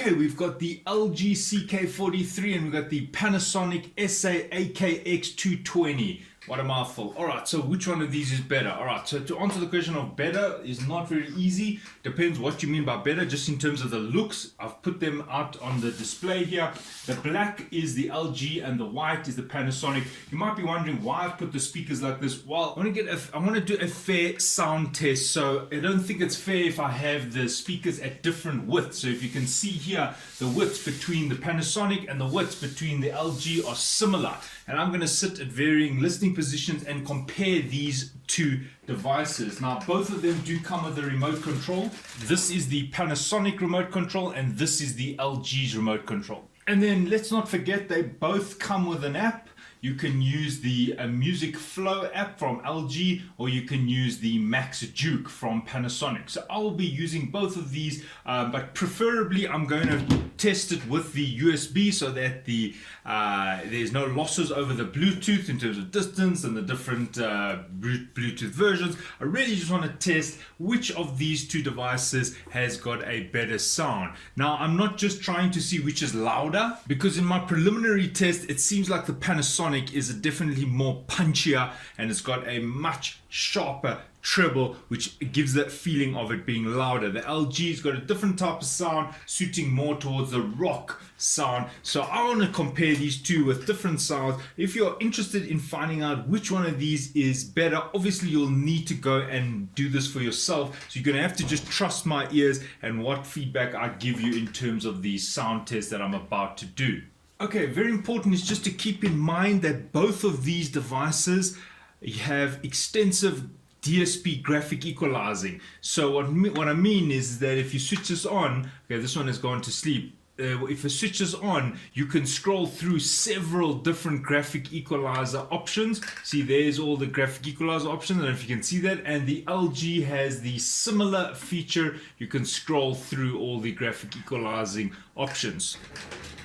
Okay, we've got the LG CK43 and we've got the Panasonic SC-AKX220. What a mouthful. Alright, so which one of these is better? Alright, so to answer the question of better is not very easy. Depends what you mean by better, just in terms of the looks. I've put them out on the display here. The black is the LG and the white is the Panasonic. You might be wondering why I've put the speakers like this. Well, I want to do a fair sound test, so I don't think it's fair if I have the speakers at different widths. So if you can see here, the widths between the Panasonic and the widths between the LG are similar. And I'm going to sit at varying listening positions and compare these two devices. Now, both of them do come with a remote control. This is the Panasonic remote control and this is the LG's remote control. And then let's not forget, they both come with an app. You can use the Music Flow app from LG, or you can use the Max Juke from Panasonic. So I will be using both of these, but preferably I'm going to test it with the USB so that there's no losses over the Bluetooth in terms of distance and the different Bluetooth versions. I really just want to test which of these two devices has got a better sound. Now, I'm not just trying to see which is louder, because in my preliminary test, it seems like the Panasonic is definitely more punchier and it's got a much sharper treble, which gives that feeling of it being louder. The LG's got a different type of sound, suiting more towards the rock sound. So I want to compare these two with different sounds. If you're interested in finding out which one of these is better, obviously you'll need to go and do this for yourself. So you're going to have to just trust my ears and what feedback I give you in terms of the sound test that I'm about to do. Okay, very important is just to keep in mind that both of these devices have extensive DSP graphic equalizing. So what I mean is that if you switch this on, okay, this one has gone to sleep. If it switches on, you can scroll through several different graphic equalizer options. See, there's all the graphic equalizer options. I don't know if you can see that. And the LG has the similar feature. You can scroll through all the graphic equalizing options.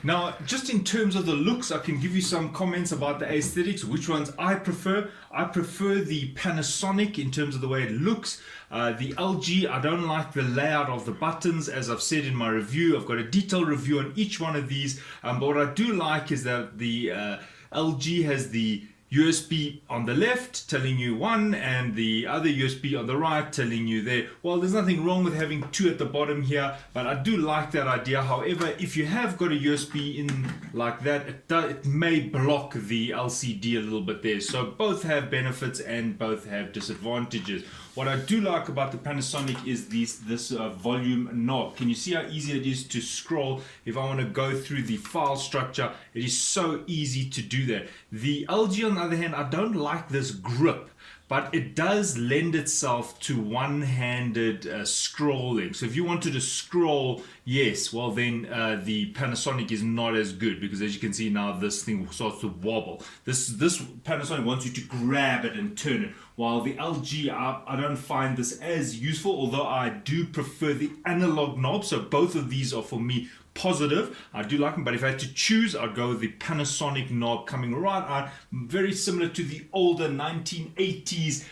Now, just in terms of the looks, I can give you some comments about the aesthetics, which ones I prefer. I prefer the Panasonic in terms of the way it looks. The LG, I don't like the layout of the buttons, as I've said in my review. I've got a detailed review on each one of these. But what I do like is that the LG has the USB on the left telling you one and the other USB on the right telling you there. Well, there's nothing wrong with having two at the bottom here, but I do like that idea. However, if you have got a USB in like that, it may block the LCD a little bit there. So both have benefits and both have disadvantages. What I do like about the Panasonic is this volume knob. Can you see how easy it is to scroll? If I want to go through the file structure, it is so easy to do that. The LG, on the other hand, I don't like this grip, but it does lend itself to one-handed scrolling. So if you wanted to scroll, yes, well then the Panasonic is not as good, because as you can see now, this thing starts to wobble. This Panasonic wants you to grab it and turn it, while the LG, I don't find this as useful, although I do prefer the analog knob. So both of these are for me positive. I do like them, but if I had to choose, I'd go with the Panasonic knob coming right out, very similar to the older 1980s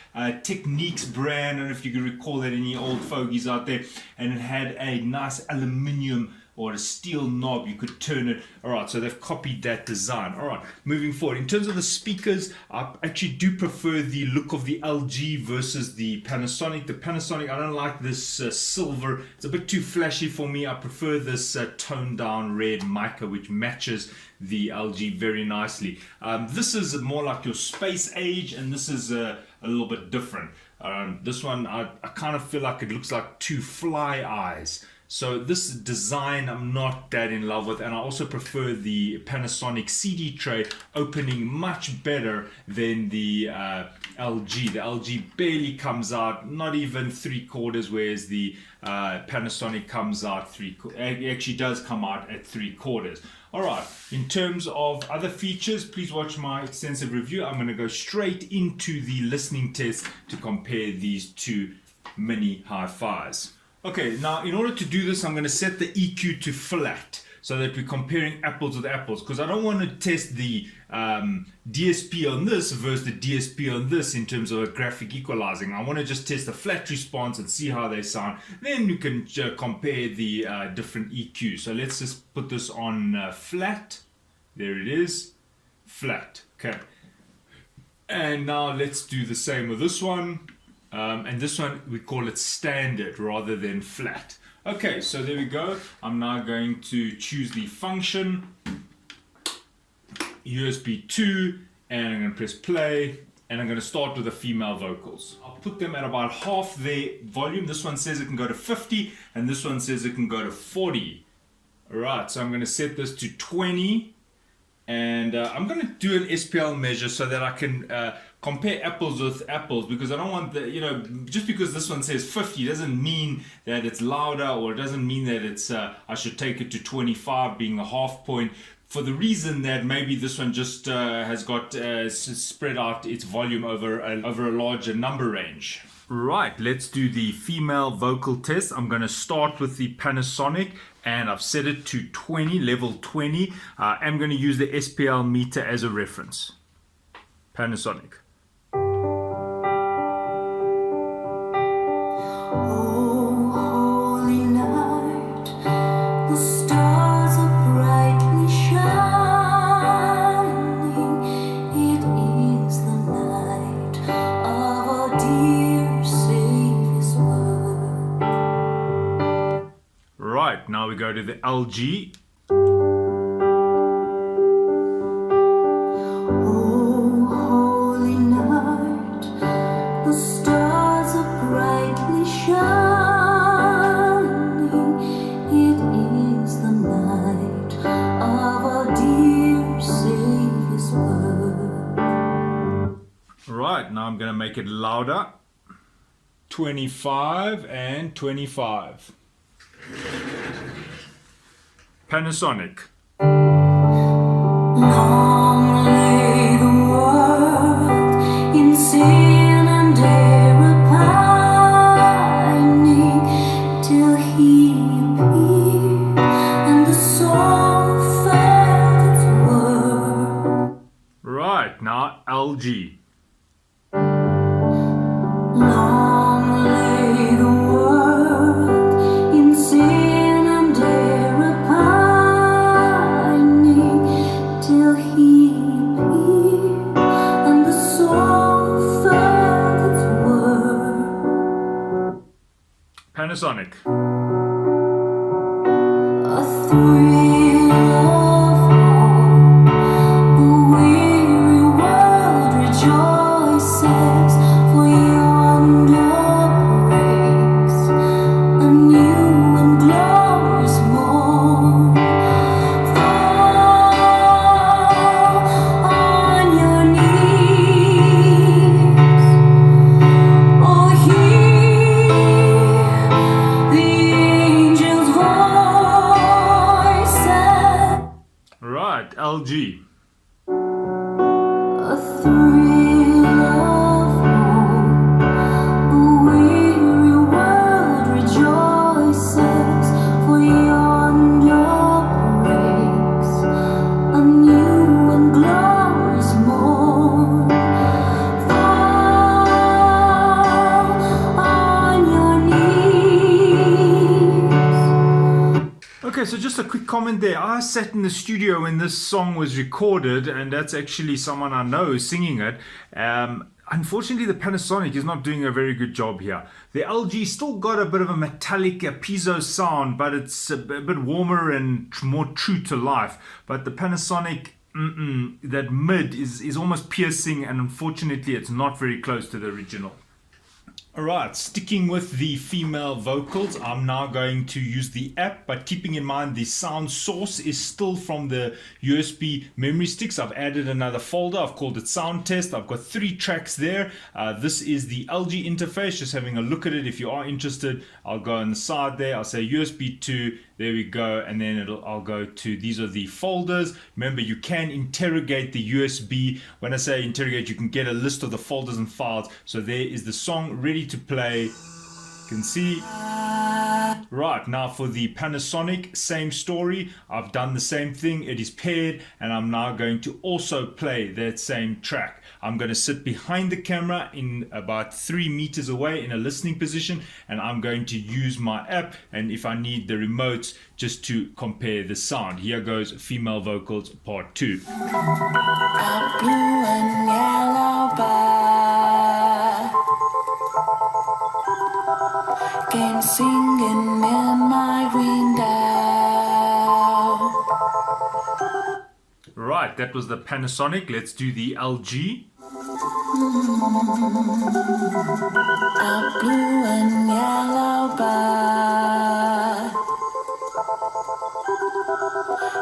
Techniques brand. I don't know if you can recall that, any old fogies out there, and it had a nice aluminium or a steel knob, you could turn it. All right, so they've copied that design. All right, moving forward. In terms of the speakers, I actually do prefer the look of the LG versus the Panasonic. The Panasonic, I don't like this silver. It's a bit too flashy for me. I prefer this toned down red mica, which matches the LG very nicely. This is more like your space age, and this is a little bit different. This one, I kind of feel like it looks like two fly eyes. So this design I'm not that in love with, and I also prefer the Panasonic CD tray opening much better than the LG. The LG barely comes out, not even 3/4, whereas the Panasonic comes out it actually does come out at 3/4. Alright, in terms of other features, please watch my extensive review. I'm going to go straight into the listening test to compare these two mini hi-fis. Okay, now in order to do this, I'm going to set the EQ to flat. so that we're comparing apples with apples, because I don't want to test the DSP on this versus the DSP on this in terms of a graphic equalizing. I want to just test the flat response and see how they sound. Then you can compare the different EQs. So let's just put this on flat. There it is, flat. Okay. And now let's do the same with this one. And this one, we call it standard rather than flat. Okay, so there we go. I'm now going to choose the function, USB 2, and I'm going to press play, and I'm going to start with the female vocals. I'll put them at about half their volume. This one says it can go to 50, and this one says it can go to 40. All right, so I'm going to set this to 20. And I'm going to do an SPL measure so that I can compare apples with apples, because I don't want the, just because this one says 50 doesn't mean that it's louder, or it doesn't mean that it's I should take it to 25 being a half point, for the reason that maybe this one just has got spread out its volume over a larger number range. Right, let's do the female vocal test. I'm going to start with the Panasonic, and I've set it to 20, level 20. I'm going to use the SPL meter as a reference. Panasonic. Right, now we go to the LG. Oh, holy night, the stars are brightly shining. It is the night of our dear Savior's birth. Right, now I'm going to make it louder. 25 and 25. Panasonic. Long lay the world in sin and error pining, till he appeared and the soul felt its worth. Right, now LG. Long lay the world in sin and error pining, till he appeared and the soul felt its worth. Panasonic. A thrill of hope, the weary world rejoices, for yonder breaks a new and glorious morn. Fall on your knees, oh hear the angel's voices. Right, LG. A thrill of hope, the weary world rejoices, for yonder breaks a new and glorious morn. Fall on your knees. Okay, so just a quick comment there. I sat in the studio when this song was recorded, and that's actually someone I know singing it. Unfortunately, the Panasonic is not doing a very good job here. The LG still got a bit of a metallic piezo sound, but it's a bit warmer and more true to life. But the Panasonic, that mid is almost piercing, and unfortunately it's not very close to the original. Alright, sticking with the female vocals, I'm now going to use the app, but keeping in mind the sound source is still from the USB memory sticks. I've added another folder, I've called it Sound Test. I've got 3 tracks there. This is the LG interface, just having a look at it. If you are interested, I'll go on the side there, I'll say USB 2, there we go, and then I'll go to, these are the folders. Remember, you can interrogate the USB. When I say interrogate, you can get a list of the folders and files. So there is the song ready to play. You can see. Right, now for the Panasonic, same story. I've done the same thing. It is paired, and I'm now going to also play that same track. I'm going to sit behind the camera in about 3 meters away in a listening position, and I'm going to use my app, and if I need the remotes, just to compare the sound. Here goes female vocals part 2. A blue and yellow bird came singing in my window. Right, that was the Panasonic. Let's do the LG. A blue and yellow bird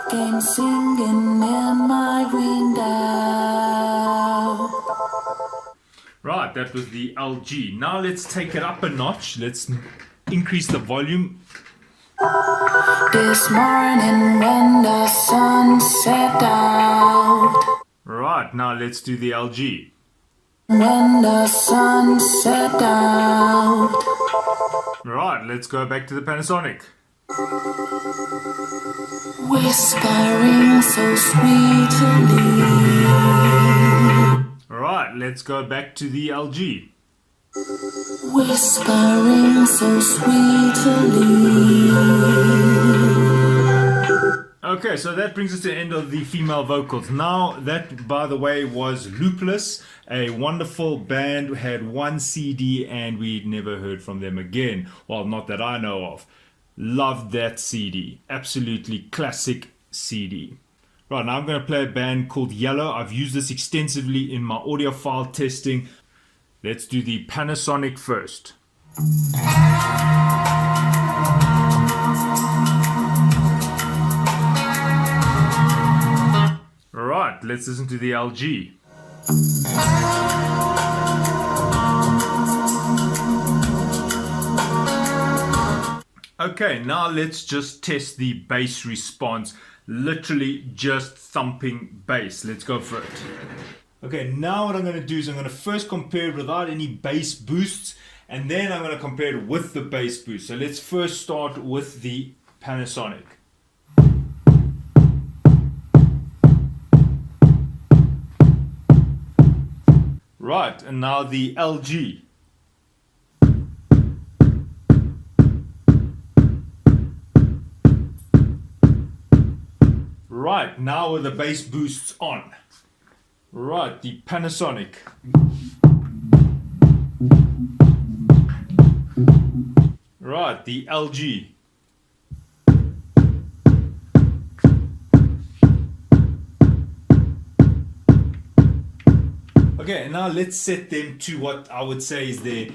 came singing in my window. Right, that was the LG. Now let's take it up a notch. Let's increase the volume. This morning when the sun set out. Right, now let's do the LG. When the sun set out. Right, let's go back to the Panasonic. Whispering so sweetly. Right, let's go back to the LG. Whispering so sweetly. Okay, so that brings us to the end of the female vocals. Now, that, by the way, was Loopless, a wonderful band, had 1 CD, and we never heard from them again. Well, not that I know of. Loved that CD. Absolutely classic CD. Right, now I'm going to play a band called Yellow. I've used this extensively in my audiophile testing. Let's do the Panasonic first. Right, let's listen to the LG. Okay, now let's just test the bass response. Literally just thumping bass. Let's go for it. Okay, now what I'm going to do is I'm going to first compare it without any bass boosts, and then I'm going to compare it with the bass boost. So let's first start with the Panasonic. Right, and now the LG. Right, now with the bass boosts on. Right, the Panasonic. Right, the LG. Okay, now let's set them to what I would say is they're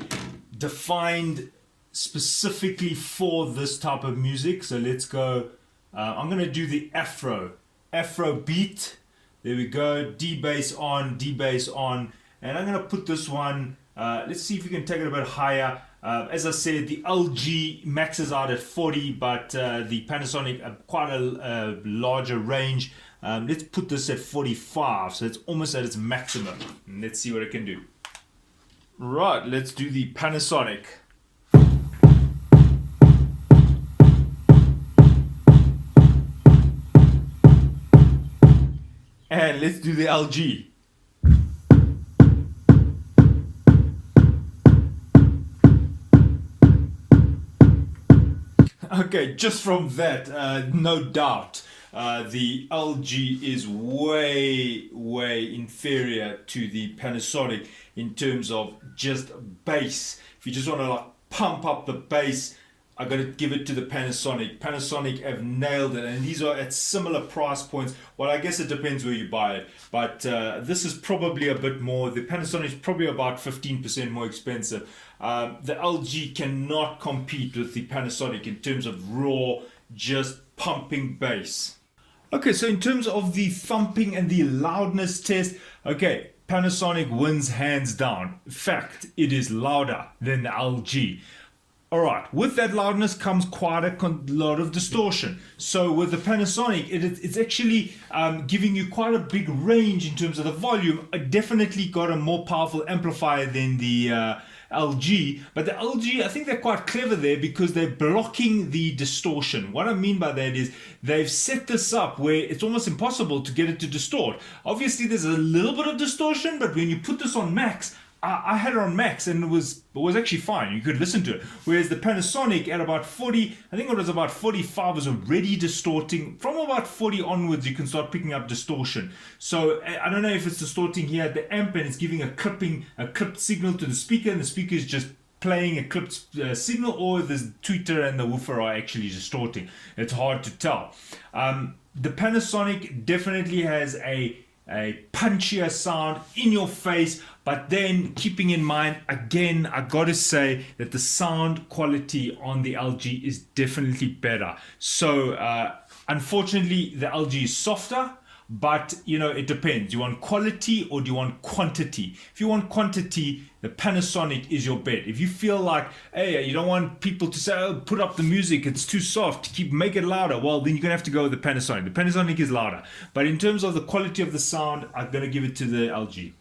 defined specifically for this type of music. So let's go, I'm going to do the Afro beat. There we go, D bass on, and I'm going to put this one, let's see if we can take it a bit higher. As I said, the LG maxes out at 40, but the Panasonic quite a larger range. Let's put this at 45, so it's almost at its maximum. And let's see what it can do. Right, let's do the Panasonic. And let's do the LG. Okay, just from that, no doubt, the LG is way inferior to the Panasonic in terms of just bass. If you just want to like pump up the bass, I'm going to give it to the Panasonic. Panasonic have nailed it, and these are at similar price points. Well, I guess it depends where you buy it, but this is probably a bit more. The Panasonic is probably about 15% more expensive. The LG cannot compete with the Panasonic in terms of raw, just pumping bass. Okay, so in terms of the thumping and the loudness test, okay, Panasonic wins hands down. In fact, it is louder than the LG. All right, with that loudness comes quite a lot of distortion. So with the Panasonic, it's actually giving you quite a big range in terms of the volume. It definitely got a more powerful amplifier than the LG, but the LG, I think they're quite clever there because they're blocking the distortion. What I mean by that is they've set this up where it's almost impossible to get it to distort. Obviously there's a little bit of distortion, but when you put this on max, I had it on max and it was actually fine. You could listen to it. Whereas the Panasonic at about 40, I think it was about 45, was already distorting. From about 40 onwards, you can start picking up distortion. So I don't know if it's distorting here at the amp and it's giving a clipped signal to the speaker, and the speaker is just playing a clipped signal, or the tweeter and the woofer are actually distorting. It's hard to tell. The Panasonic definitely has a punchier sound, in your face, but then keeping in mind, again, I gotta say that the sound quality on the LG is definitely better. So unfortunately the LG is softer, but you know, it depends. Do you want quality or do you want quantity? If you want quantity, the Panasonic is your bet. If you feel like, hey, you don't want people to say, oh, put up the music, it's too soft, make it louder, well, then you're gonna have to go with the Panasonic. The Panasonic is louder, but in terms of the quality of the sound, I'm gonna give it to the LG.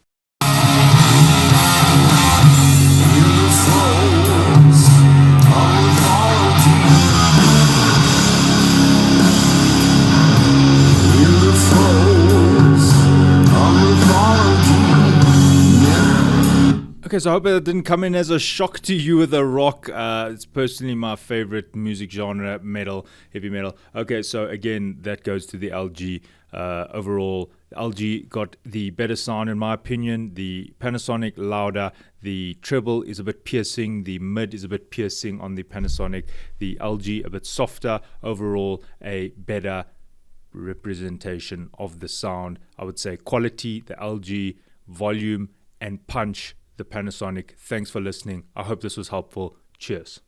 Okay, so I hope that didn't come in as a shock to you with a rock. It's personally my favorite music genre, metal, heavy metal. Okay, so again, that goes to the LG. Overall, LG got the better sound in my opinion. The Panasonic louder. The treble is a bit piercing. The mid is a bit piercing on the Panasonic. The LG a bit softer. Overall, a better representation of the sound. I would say quality, the LG, volume, and punch, the Panasonic. Thanks for listening. I hope this was helpful. Cheers.